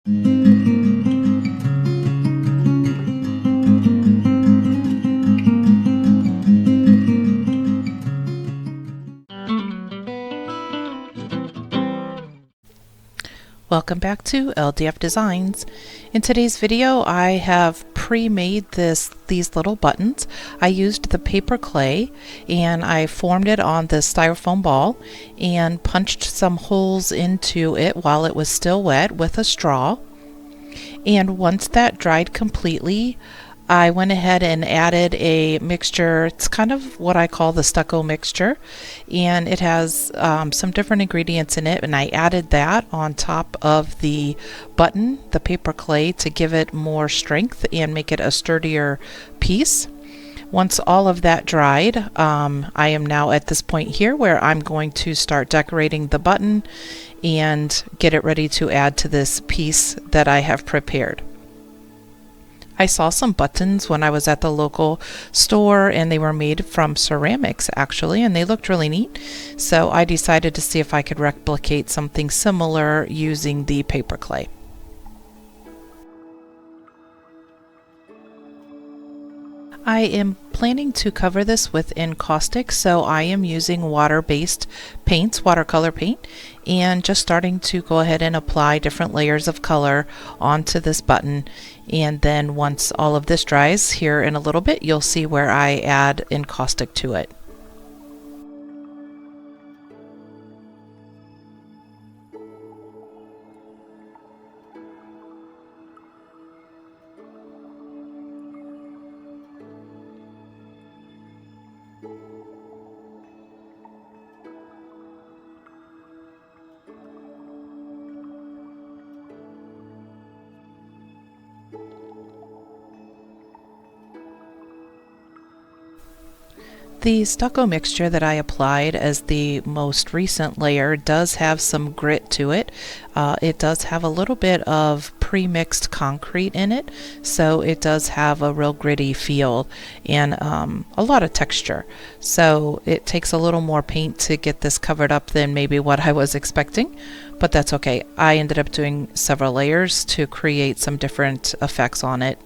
Welcome back to LDF-Designs. In today's video, I have pre-made these little buttons. I used the paper clay and I formed it on the styrofoam ball and punched some holes into it while it was still wet with a straw. And once that dried completely, I went ahead and added a mixture. It's kind of what I call the stucco mixture, and it has some different ingredients in it, and I added that on top of the button, the paper clay, to give it more strength and make it a sturdier piece. Once all of that dried, I am now at this point here where I'm going to start decorating the button and get it ready to add to this piece that I have prepared. I saw some buttons when I was at the local store, and they were made from ceramics actually, and they looked really neat. So I decided to see if I could replicate something similar using the paper clay. I am planning to cover this with encaustic, so I am using water-based paints, watercolor paint, and just starting to go ahead and apply different layers of color onto this button. And then once all of this dries here in a little bit, you'll see where I add encaustic to it. The stucco mixture that I applied as the most recent layer does have some grit to it. It does have a little bit of pre-mixed concrete in it, so it does have a real gritty feel and a lot of texture. So it takes a little more paint to get this covered up than maybe what I was expecting, but that's okay. I ended up doing several layers to create some different effects on it.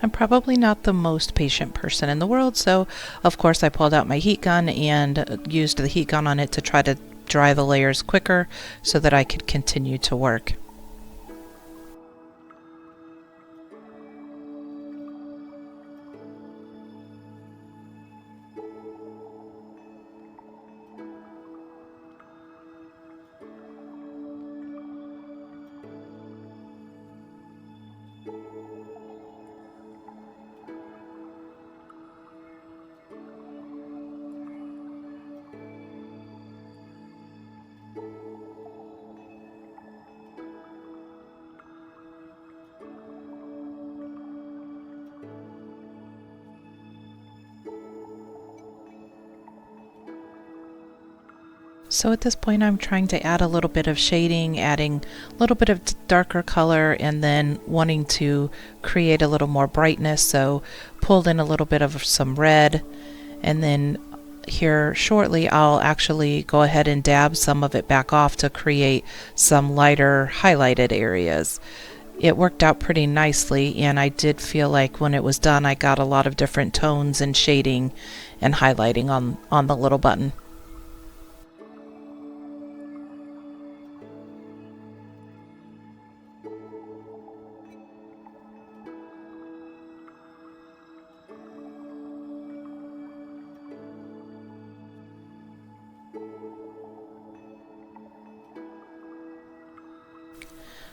I'm probably not the most patient person in the world, so of course I pulled out my heat gun and used the heat gun on it to try to dry the layers quicker so that I could continue to work. So at this point I'm trying to add a little bit of shading, adding a little bit of darker color, and then wanting to create a little more brightness, so pulled in a little bit of some red, and then here shortly I'll actually go ahead and dab some of it back off to create some lighter highlighted areas. It worked out pretty nicely, and I did feel like when it was done I got a lot of different tones and shading and highlighting on the little button.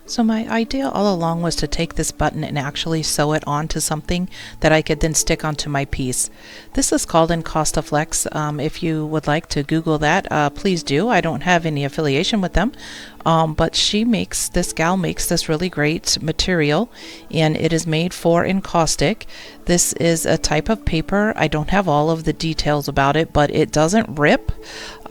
So my idea all along was to take this button and actually sew it onto something that I could then stick onto my piece. This is called Encausticflex. If you would like to Google that, please do. I don't have any affiliation with them, but this gal makes this really great material, and it is made for encaustic. This is a type of paper. I don't have all of the details about it, but it doesn't rip.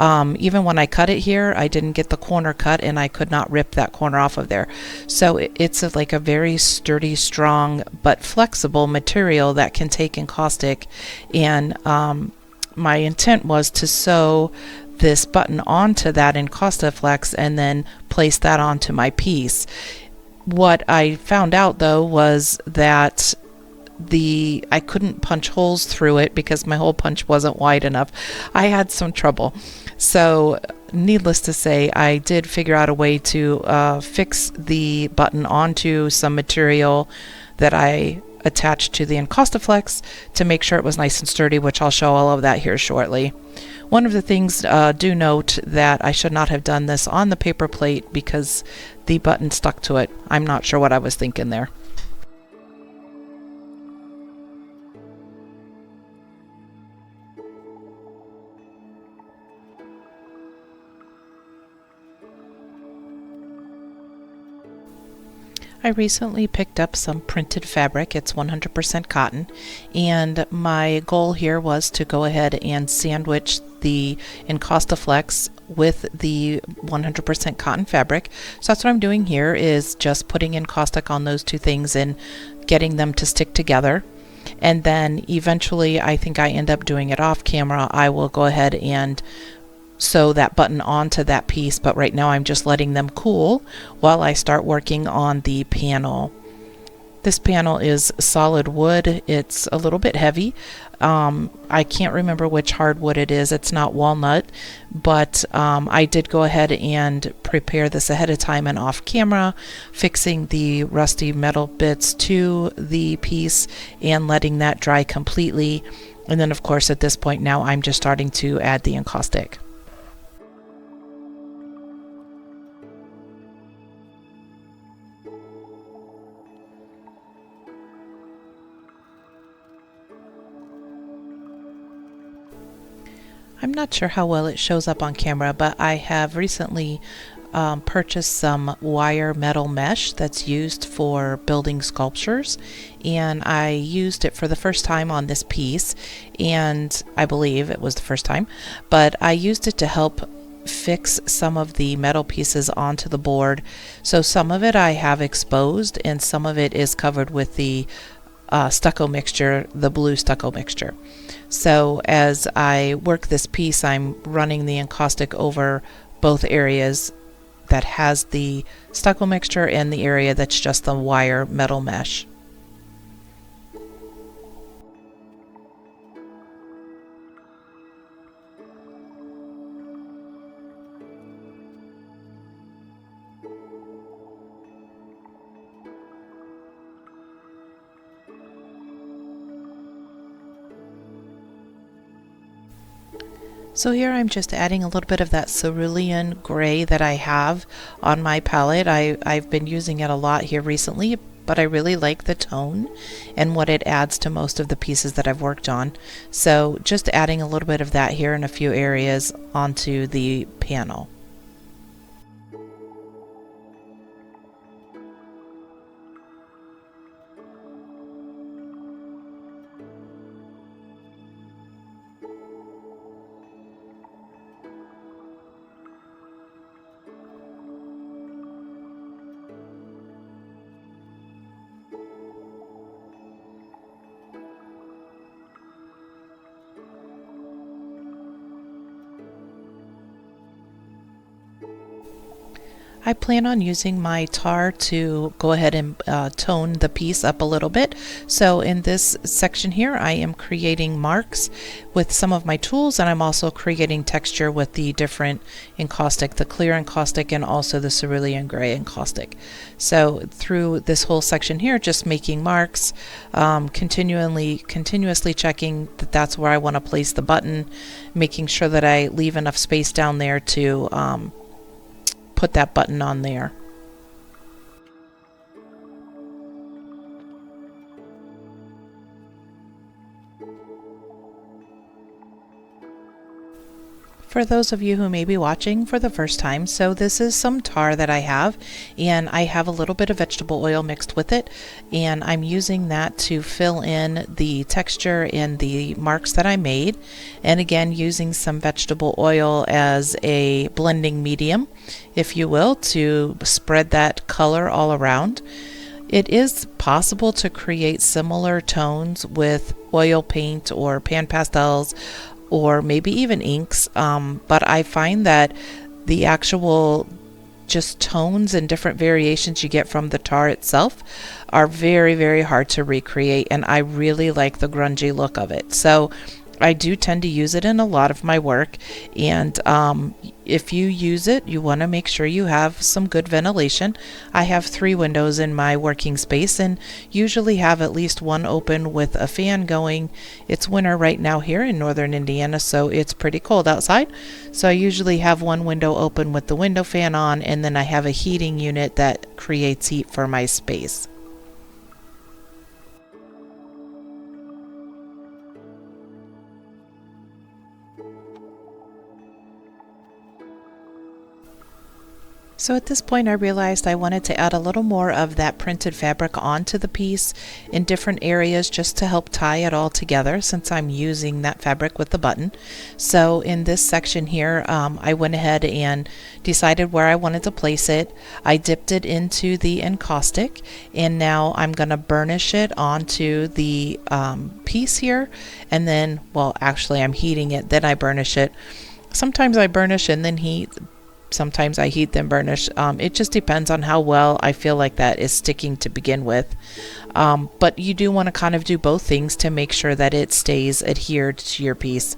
Even when I cut it here, I didn't get the corner cut, and I could not rip that corner off of there. So it's like a very sturdy, strong, but flexible material that can take encaustic. And my intent was to sew this button onto that Encausticflex and then place that onto my piece. What I found out though was that I couldn't punch holes through it because my hole punch wasn't wide enough. I had some trouble. So needless to say, I did figure out a way to fix the button onto some material that I attached to the Encausticflex to make sure it was nice and sturdy, which I'll show all of that here shortly. One of the things, do note that I should not have done this on the paper plate because the button stuck to it. I'm not sure what I was thinking there. I recently picked up some printed fabric. It's 100% cotton, and my goal here was to go ahead and sandwich the Encausticflex with the 100% cotton fabric. So that's what I'm doing here, is just putting encaustic on those two things and getting them to stick together. And then eventually, I think I end up doing it off camera, I will go ahead and sew that button onto that piece, but right now I'm just letting them cool while I start working on the panel. This panel is solid wood. It's a little bit heavy. I can't remember which hardwood it is. It's not walnut, but I did go ahead and prepare this ahead of time and off camera, fixing the rusty metal bits to the piece and letting that dry completely. And then of course at this point now I'm just starting to add the encaustic. I'm not sure how well it shows up on camera, but I have recently purchased some wire metal mesh that's used for building sculptures, and I used it for the first time on this piece, and I believe it was the first time, but I used it to help fix some of the metal pieces onto the board. So some of it I have exposed and some of it is covered with the stucco mixture, the blue stucco mixture. So as I work this piece, I'm running the encaustic over both areas that has the stucco mixture and the area that's just the wire metal mesh. So here I'm just adding a little bit of that cerulean gray that I have on my palette. I've been using it a lot here recently, but I really like the tone and what it adds to most of the pieces that I've worked on. So just adding a little bit of that here in a few areas onto the panel. I plan on using my tar to go ahead and tone the piece up a little bit. So in this section here, I am creating marks with some of my tools, and I'm also creating texture with the different encaustic, the clear encaustic and also the cerulean gray encaustic. So through this whole section here, just making marks, continuously checking that that's where I want to place the button, making sure that I leave enough space down there to put that button on there. For those of you who may be watching for the first time, so this is some tar that I have, and I have a little bit of vegetable oil mixed with it, and I'm using that to fill in the texture and the marks that I made, and again using some vegetable oil as a blending medium, if you will, to spread that color all around. It is possible to create similar tones with oil paint or pan pastels or maybe even inks, but I find that the actual just tones and different variations you get from the tar itself are very, very hard to recreate, and I really like the grungy look of it. So I do tend to use it in a lot of my work, and if you use it, you want to make sure you have some good ventilation. I have 3 windows in my working space and usually have at least one open with a fan going. It's winter right now here in northern Indiana, so it's pretty cold outside. So I usually have one window open with the window fan on, and then I have a heating unit that creates heat for my space. So at this point I realized I wanted to add a little more of that printed fabric onto the piece in different areas just to help tie it all together, since I'm using that fabric with the button. So in this section here, I went ahead and decided where I wanted to place it. I dipped it into the encaustic, and now I'm going to burnish it onto the piece here, and then, well, actually I'm heating it, then I burnish it. Sometimes I burnish and then heat. Sometimes I heat then burnish. It just depends on how well I feel like that is sticking to begin with. But you do want to kind of do both things to make sure that it stays adhered to your piece.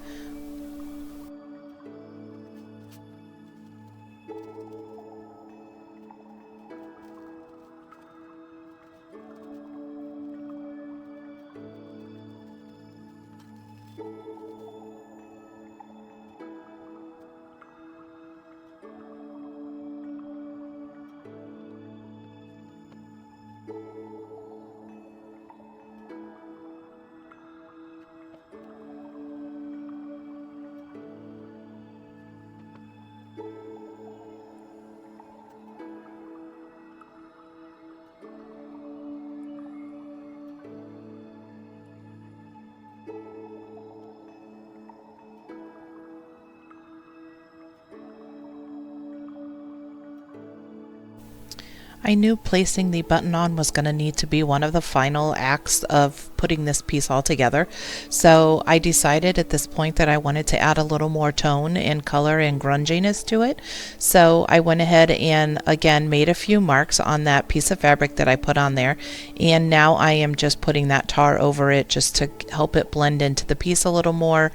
I knew placing the button on was going to need to be one of the final acts of putting this piece all together. So I decided at this point that I wanted to add a little more tone and color and grunginess to it. So I went ahead and again made a few marks on that piece of fabric that I put on there. And now I am just putting that tar over it just to help it blend into the piece a little more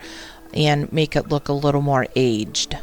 and make it look a little more aged.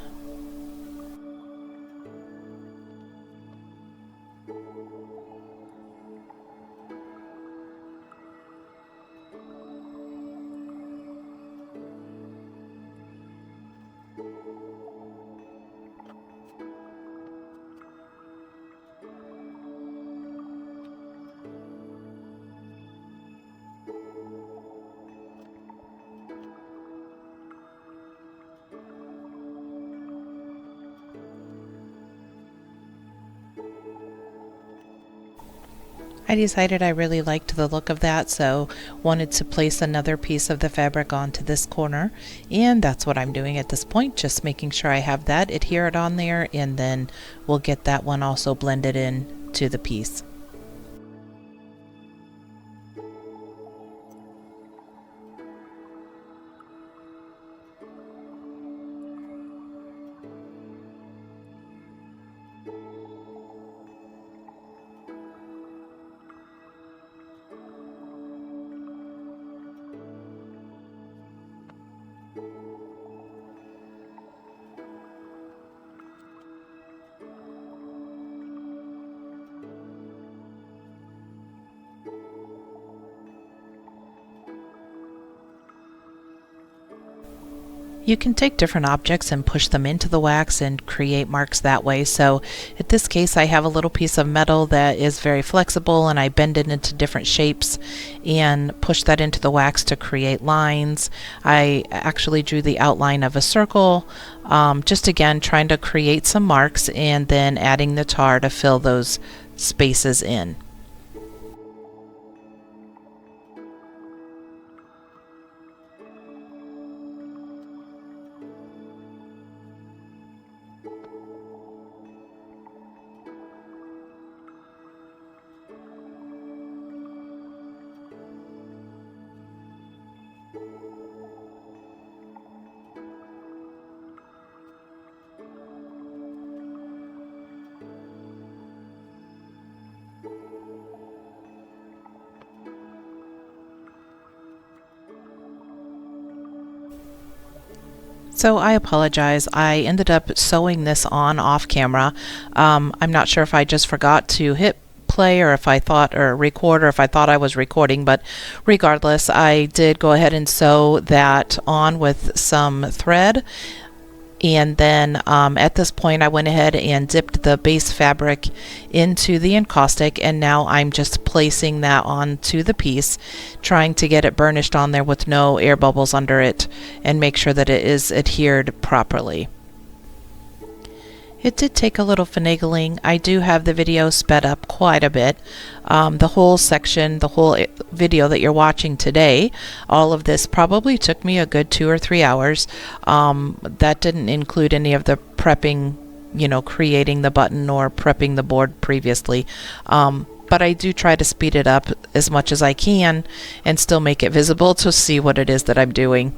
I decided I really liked the look of that, so wanted to place another piece of the fabric onto this corner, and that's what I'm doing at this point, just making sure I have that adhered on there, and then we'll get that one also blended in to the piece. You can take different objects and push them into the wax and create marks that way. So in this case, I have a little piece of metal that is very flexible, and I bend it into different shapes and push that into the wax to create lines. I actually drew the outline of a circle, just again trying to create some marks and then adding the tar to fill those spaces in. So I apologize. I ended up sewing this on off camera. I'm not sure if I just forgot to hit play or if I thought, or record, or if I thought I was recording, but regardless, I did go ahead and sew that on with some thread. And then at this point I went ahead and dipped the base fabric into the encaustic, and now I'm just placing that onto the piece, trying to get it burnished on there with no air bubbles under it and make sure that it is adhered properly. It did take a little finagling. I do have the video sped up quite a bit. The whole section, the whole video that you're watching today, all of this probably took me a good 2 or 3 hours. That didn't include any of the prepping, creating the button or prepping the board previously. But I do try to speed it up as much as I can and still make it visible to see what it is that I'm doing.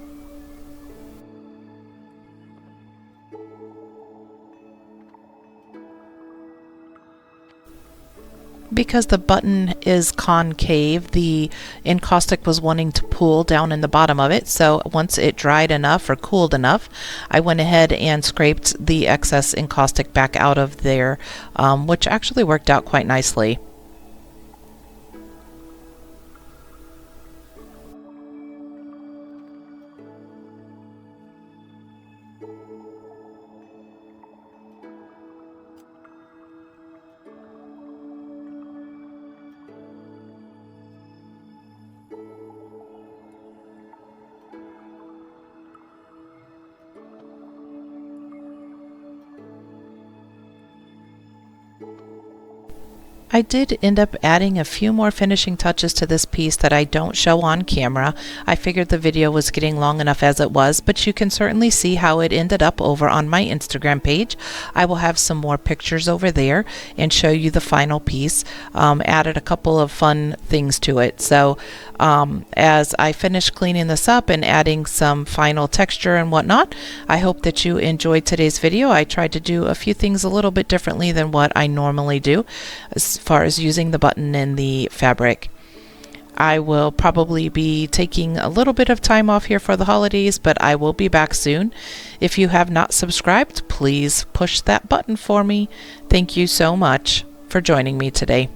Because the button is concave, the encaustic was wanting to pool down in the bottom of it, so once it dried enough or cooled enough, I went ahead and scraped the excess encaustic back out of there, which actually worked out quite nicely. I did end up adding a few more finishing touches to this piece that I don't show on camera. I figured the video was getting long enough as it was, but you can certainly see how it ended up over on my Instagram page. I will have some more pictures over there and show you the final piece. Added a couple of fun things to it. So as I finish cleaning this up and adding some final texture and whatnot, I hope that you enjoyed today's video. I tried to do a few things a little bit differently than what I normally do as far as using the button and the fabric. I will probably be taking a little bit of time off here for the holidays, but I will be back soon. If you have not subscribed, please push that button for me. Thank you so much for joining me today.